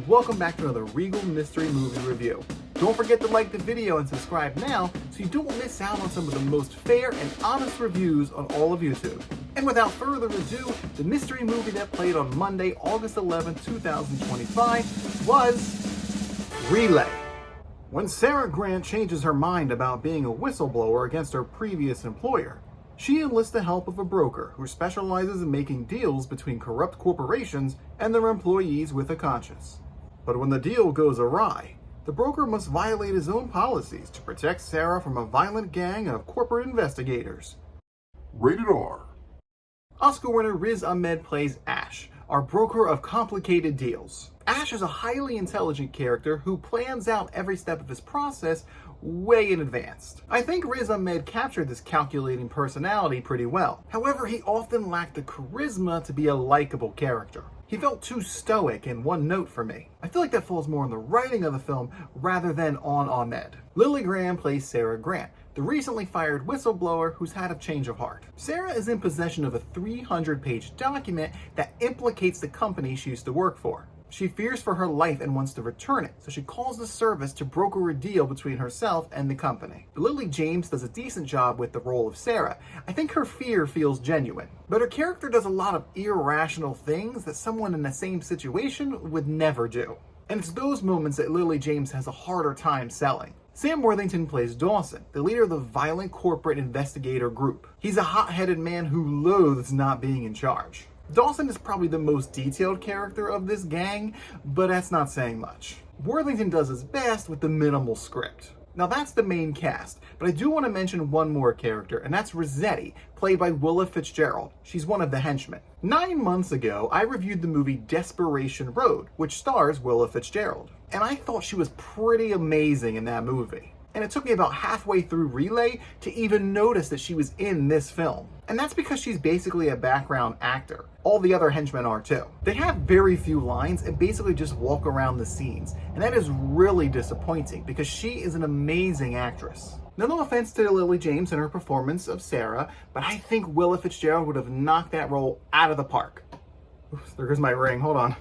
welcome back to another Regal Mystery Movie review. Don't forget to like the video and subscribe now so you don't miss out on some of the most fair and honest reviews on all of YouTube. And without further ado, the mystery movie that played on Monday, August 11, 2025 was Relay. When Sarah Grant changes her mind about being a whistleblower against her previous employer, she enlists the help of a broker who specializes in making deals between corrupt corporations and their employees with a conscience. But when the deal goes awry, the broker must violate his own policies to protect Sarah from a violent gang of corporate investigators. Rated R. Oscar winner Riz Ahmed plays Ash, our broker of complicated deals. Ash is a highly intelligent character who plans out every step of his process way in advance. I think Riz Ahmed captured this calculating personality pretty well. However, he often lacked the charisma to be a likable character. He felt too stoic and one note for me. I feel like that falls more on the writing of the film rather than on Ahmed. Lily Graham plays Sarah Grant, the recently fired whistleblower who's had a change of heart. Sarah is in possession of a 300-page document that implicates the company she used to work for. She fears for her life and wants to return it, so she calls the service to broker a deal between herself and the company. Lily James does a decent job with the role of Sarah. I think her fear feels genuine, but her character does a lot of irrational things that someone in the same situation would never do. And it's those moments that Lily James has a harder time selling. Sam Worthington plays Dawson, the leader of the violent corporate investigator group. He's a hot-headed man who loathes not being in charge. Dawson is probably the most detailed character of this gang, but that's not saying much. Worthington does his best with the minimal script. Now that's the main cast, but I do want to mention one more character, and that's Rossetti, played by Willa Fitzgerald. She's one of the henchmen. 9 months ago, I reviewed the movie Desperation Road, which stars Willa Fitzgerald. And I thought she was pretty amazing in that movie. And it took me about halfway through Relay to even notice that she was in this film. And that's because she's basically a background actor. All the other henchmen are too. They have very few lines and basically just walk around the scenes. And that is really disappointing because she is an amazing actress. Now, no offense to Lily James and her performance of Sarah, but I think Willa Fitzgerald would have knocked that role out of the park. Oops, there goes my ring, hold on.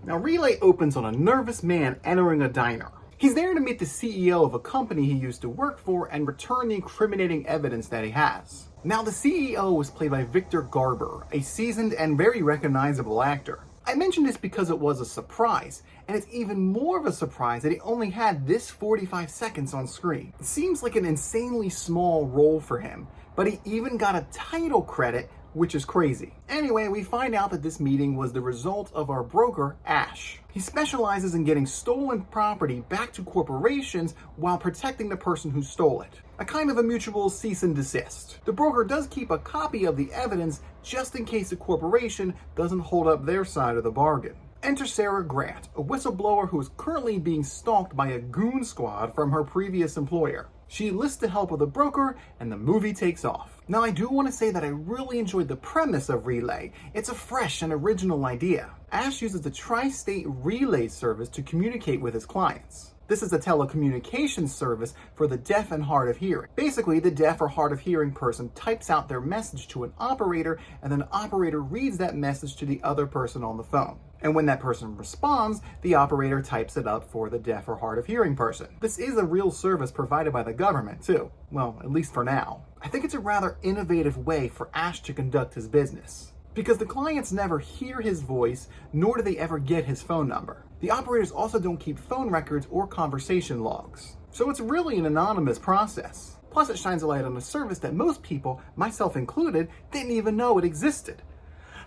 Now, Relay opens on a nervous man entering a diner. He's there to meet the CEO of a company he used to work for and return the incriminating evidence that he has. Now, the CEO was played by Victor Garber, a seasoned and very recognizable actor. I mention this because it was a surprise, and it's even more of a surprise that he only had this 45 seconds on screen. It seems like an insanely small role for him, but he even got a title credit, which is crazy. Anyway, we find out that this meeting was the result of our broker, Ash. He specializes in getting stolen property back to corporations while protecting the person who stole it. A kind of a mutual cease and desist. The broker does keep a copy of the evidence just in case the corporation doesn't hold up their side of the bargain. Enter Sarah Grant, a whistleblower who is currently being stalked by a goon squad from her previous employer. She enlists the help of the broker, and the movie takes off. Now, I do want to say that I really enjoyed the premise of Relay. It's a fresh and original idea. Ash uses the Tri-State Relay service to communicate with his clients. This is a telecommunications service for the deaf and hard of hearing. Basically, the deaf or hard of hearing person types out their message to an operator, and then the operator reads that message to the other person on the phone. And when that person responds, the operator types it up for the deaf or hard of hearing person. This is a real service provided by the government too. Well, at least for now. I think it's a rather innovative way for Ash to conduct his business, because the clients never hear his voice, nor do they ever get his phone number. The operators also don't keep phone records or conversation logs. So it's really an anonymous process. Plus, it shines a light on a service that most people, myself included, didn't even know it existed.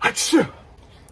Achoo!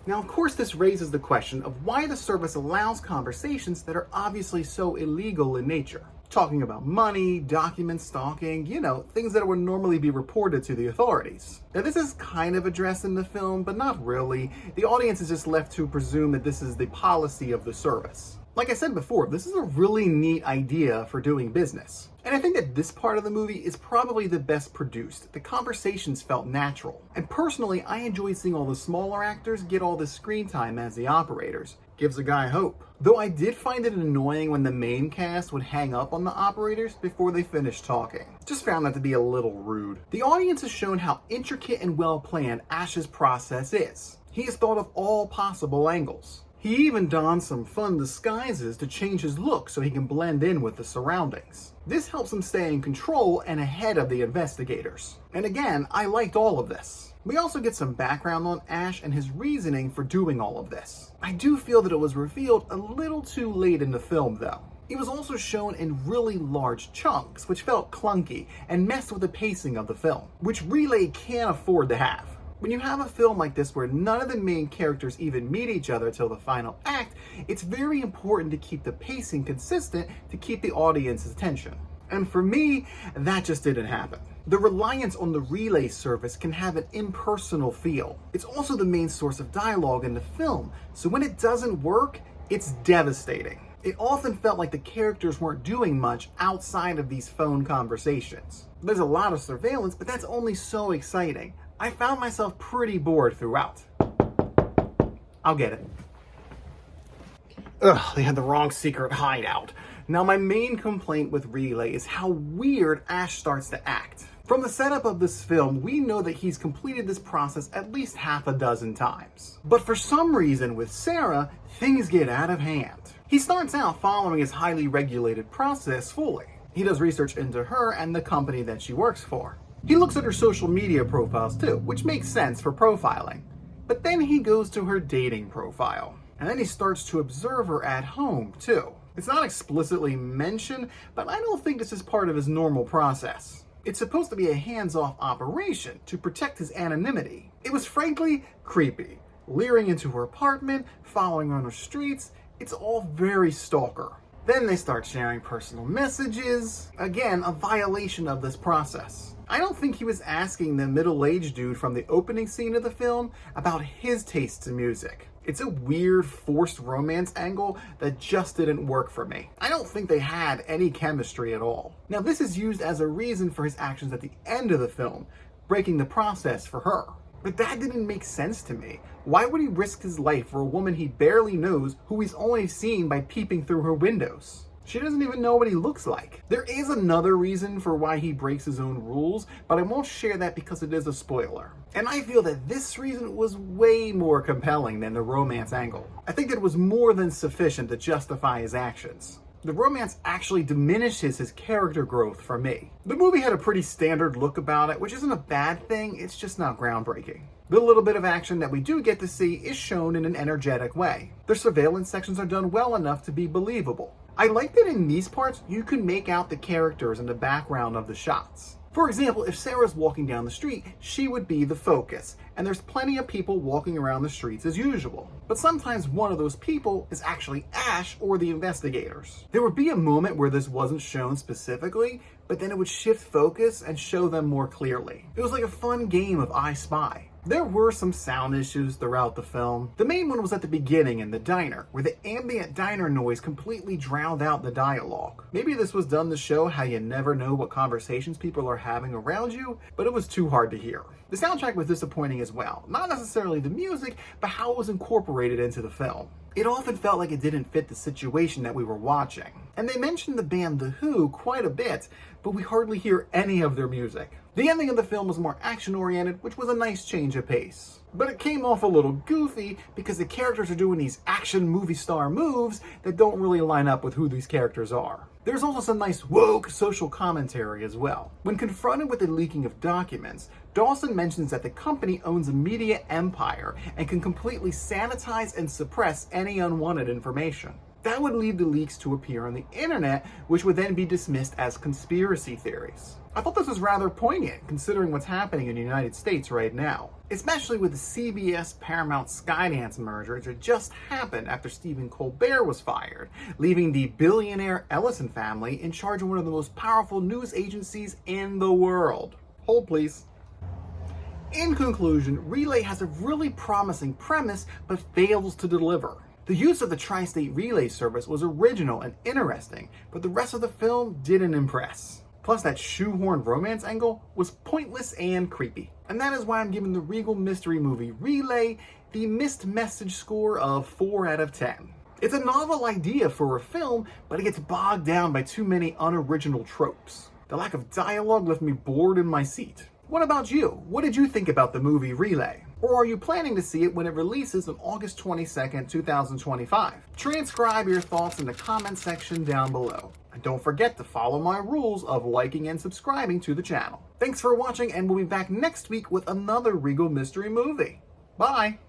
Now, of course, this raises the question of why the service allows conversations that are obviously so illegal in nature. Talking about money, documents, stalking, things that would normally be reported to the authorities. Now, this is kind of addressed in the film, but not really. The audience is just left to presume that this is the policy of the service. Like I said before, this is a really neat idea for doing business. And I think that this part of the movie is probably the best produced. The conversations felt natural. And personally, I enjoyed seeing all the smaller actors get all the screen time as the operators. gives a guy hope. Though I did find it annoying when the main cast would hang up on the operators before they finished talking. Just found that to be a little rude. The audience is shown how intricate and well planned Ash's process is. He has thought of all possible angles. He even dons some fun disguises to change his look so he can blend in with the surroundings. This helps him stay in control and ahead of the investigators. And again, I liked all of this. We also get some background on Ash and his reasoning for doing all of this. I do feel that it was revealed a little too late in the film though. It was also shown in really large chunks, which felt clunky and messed with the pacing of the film, which Relay can't afford to have. When you have a film like this where none of the main characters even meet each other till the final act, it's very important to keep the pacing consistent to keep the audience's attention. And for me, that just didn't happen. The reliance on the relay service can have an impersonal feel. It's also the main source of dialogue in the film, so when it doesn't work, it's devastating. It often felt like the characters weren't doing much outside of these phone conversations. There's a lot of surveillance, but that's only so exciting. I found myself pretty bored throughout. I'll get it. Ugh, they had the wrong secret hideout. Now my main complaint with Relay is how weird Ash starts to act. From the setup of this film, we know that he's completed this process at least half a dozen times. But for some reason with Sarah, things get out of hand. He starts out following his highly regulated process fully. He does research into her and the company that she works for. He looks at her social media profiles too, which makes sense for profiling. But then he goes to her dating profile. And then he starts to observe her at home too. It's not explicitly mentioned, but I don't think this is part of his normal process. It's supposed to be a hands-off operation to protect his anonymity. It was frankly creepy. Leering into her apartment, following her on the streets, it's all very stalker. Then they start sharing personal messages. Again, a violation of this process. I don't think he was asking the middle-aged dude from the opening scene of the film about his tastes in music. It's a weird, forced romance angle that just didn't work for me. I don't think they had any chemistry at all. Now, this is used as a reason for his actions at the end of the film, breaking the process for her. But that didn't make sense to me. Why would he risk his life for a woman he barely knows who he's only seen by peeping through her windows? She doesn't even know what he looks like. There is another reason for why he breaks his own rules, but I won't share that because it is a spoiler. And I feel that this reason was way more compelling than the romance angle. I think it was more than sufficient to justify his actions. The romance actually diminishes his character growth for me. The movie had a pretty standard look about it, which isn't a bad thing, it's just not groundbreaking. The little bit of action that we do get to see is shown in an energetic way. The surveillance sections are done well enough to be believable. I like that in these parts, you can make out the characters in the background of the shots. For example, if Sarah's walking down the street, she would be the focus, and there's plenty of people walking around the streets as usual. But sometimes one of those people is actually Ash or the investigators. There would be a moment where this wasn't shown specifically, but then it would shift focus and show them more clearly. It was like a fun game of I Spy. There were some sound issues throughout the film. The main one was at the beginning in the diner, where the ambient diner noise completely drowned out the dialogue. Maybe this was done to show how you never know what conversations people are having around you, but it was too hard to hear. The soundtrack was disappointing as well. Not necessarily the music, but how it was incorporated into the film. It often felt like it didn't fit the situation that we were watching. And they mentioned the band The Who quite a bit, but we hardly hear any of their music. The ending of the film was more action-oriented, which was a nice change of pace. But it came off a little goofy because the characters are doing these action movie star moves that don't really line up with who these characters are. There's also some nice woke social commentary as well. When confronted with the leaking of documents, Dawson mentions that the company owns a media empire and can completely sanitize and suppress any unwanted information. That would lead the leaks to appear on the internet, which would then be dismissed as conspiracy theories. I thought this was rather poignant, considering what's happening in the United States right now. Especially with the CBS-Paramount Skydance merger that just happened after Stephen Colbert was fired, leaving the billionaire Ellison family in charge of one of the most powerful news agencies in the world. Hold please. In conclusion, Relay has a really promising premise, but fails to deliver. The use of the Tri-State Relay service was original and interesting, but the rest of the film didn't impress. Plus, that shoehorned romance angle was pointless and creepy. And that is why I'm giving the Regal Mystery Movie Relay the missed message score of 4 out of 10. It's a novel idea for a film, but it gets bogged down by too many unoriginal tropes. The lack of dialogue left me bored in my seat. What about you? What did you think about the movie Relay? Or are you planning to see it when it releases on August 22nd, 2025? Transcribe your thoughts in the comment section down below. And don't forget to follow my rules of liking and subscribing to the channel. Thanks for watching, and we'll be back next week with another Regal Mystery Movie. Bye!